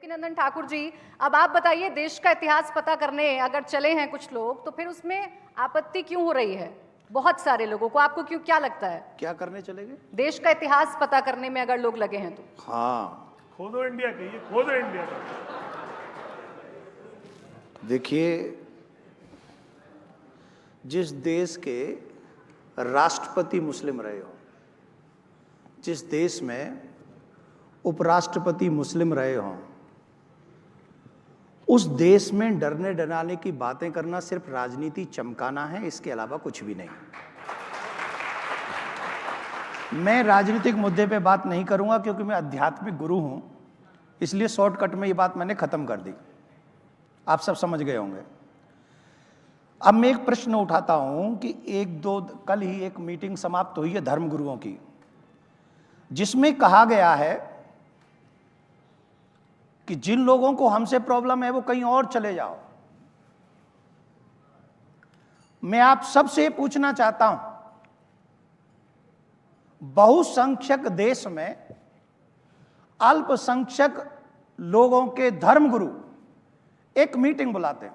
नंदन ठाकुर जी, अब आप बताइए, देश का इतिहास पता करने अगर चले हैं कुछ लोग, तो फिर उसमें आपत्ति क्यों हो रही है बहुत सारे लोगों को? आपको क्यों, क्या लगता है? क्या करने चलेंगे? देश का इतिहास पता करने में अगर लोग लगे हैं तो। हाँ, खोदो इंडिया कहिए, खोदो इंडिया का। देखिए, जिस देश के राष्ट्रपति मुस्लिम रहे हो, जिस देश में उपराष्ट्रपति मुस्लिम रहे हों, उस देश में डरने डराने की बातें करना सिर्फ राजनीति चमकाना है, इसके अलावा कुछ भी नहीं। मैं राजनीतिक मुद्दे पे बात नहीं करूंगा क्योंकि मैं आध्यात्मिक गुरु हूं, इसलिए शॉर्टकट में ये बात मैंने खत्म कर दी। आप सब समझ गए होंगे। अब मैं एक प्रश्न उठाता हूं कि कल ही एक मीटिंग समाप्त हुई है धर्मगुरुओं की, जिसमें कहा गया है कि जिन लोगों को हमसे प्रॉब्लम है वो कहीं और चले जाओ। मैं आप सबसे पूछना चाहता हूं, बहुसंख्यक देश में अल्पसंख्यक लोगों के धर्मगुरु एक मीटिंग बुलाते हैं।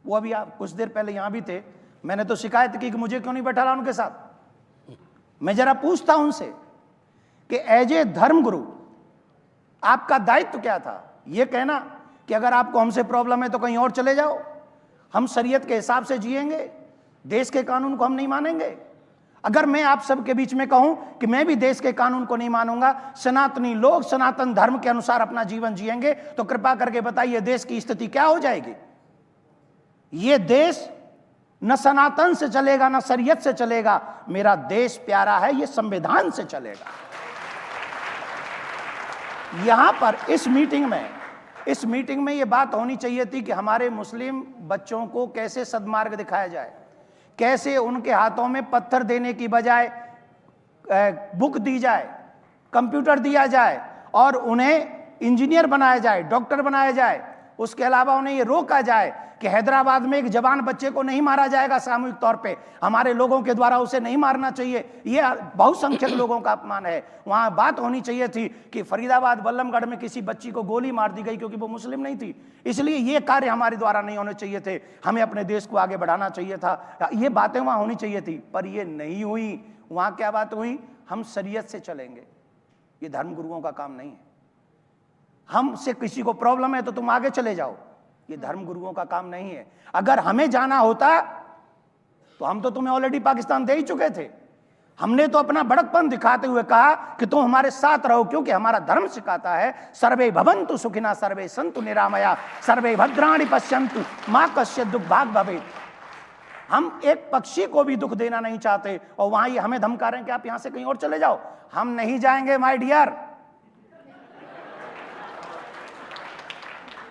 वो अभी आप कुछ देर पहले यहां भी थे, मैंने तो शिकायत की कि मुझे क्यों नहीं बैठा उनके साथ। मैं जरा पूछता हूं उनसे कि एज ए धर्मगुरु आपका दायित्व क्या था? यह कहना कि अगर आपको हमसे प्रॉब्लम है तो कहीं और चले जाओ, हम शरीयत के हिसाब से जिएंगे, देश के कानून को हम नहीं मानेंगे। अगर मैं आप सबके बीच में कहूं कि मैं भी देश के कानून को नहीं मानूंगा, सनातनी लोग सनातन धर्म के अनुसार अपना जीवन जिएंगे, तो कृपा करके बताइए देश की स्थिति क्या हो जाएगी? यह देश न सनातन से चलेगा न शरीयत से चलेगा। मेरा देश प्यारा है, यह संविधान से चलेगा। यहां पर इस मीटिंग में यह बात होनी चाहिए थी कि हमारे मुस्लिम बच्चों को कैसे सद्मार्ग दिखाया जाए, कैसे उनके हाथों में पत्थर देने की बजाय बुक दी जाए, कंप्यूटर दिया जाए और उन्हें इंजीनियर बनाया जाए, डॉक्टर बनाया जाए। उसके अलावा उन्हें यह रोका जाए कि हैदराबाद में एक जवान बच्चे को नहीं मारा जाएगा सामूहिक तौर पे, हमारे लोगों के द्वारा उसे नहीं मारना चाहिए। यह बहुसंख्यक लोगों का अपमान है। वहां बात होनी चाहिए थी कि फरीदाबाद बल्लमगढ़ में किसी बच्ची को गोली मार दी गई क्योंकि वो मुस्लिम नहीं थी, इसलिए ये कार्य हमारे द्वारा नहीं होने चाहिए थे, हमें अपने देश को आगे बढ़ाना चाहिए था। ये बातें वहां होनी चाहिए थी, पर ये नहीं हुई। वहां क्या बात हुई? हम शरीयत से चलेंगे। ये धर्मगुरुओं का काम नहीं है। हमसे किसी को प्रॉब्लम है तो तुम आगे चले जाओ, ये धर्मगुरुओं का काम नहीं है। अगर हमें जाना होता तो हम तो तुम्हें ऑलरेडी पाकिस्तान दे ही चुके थे। हमने तो अपना बड़कपन दिखाते हुए कहा कि तुम हमारे साथ रहो, क्योंकि हमारा धर्म सिखाता है सर्वे भवन्तु सुखिनः सर्वे सन्तु निरामया सर्वे भद्राणि पश्यन्तु मा कश्चित् दुःखभाग् भवेत्। हम एक पक्षी को भी दुख देना नहीं चाहते और वहां ये हमें धमका रहे हैं कि आप यहां से कहीं और चले जाओ। हम नहीं जाएंगे माय डियर।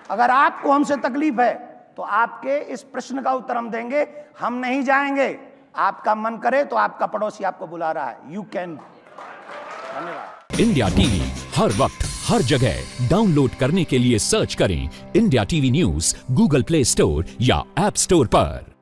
अगर आपको हमसे तकलीफ है तो आपके इस प्रश्न का उत्तर हम देंगे, हम नहीं जाएंगे। आपका मन करे तो आपका पड़ोसी आपको बुला रहा है, यू कैन। धन्यवाद। इंडिया टीवी हर वक्त हर जगह डाउनलोड करने के लिए सर्च करें India TV news Google play store या ऐप स्टोर पर।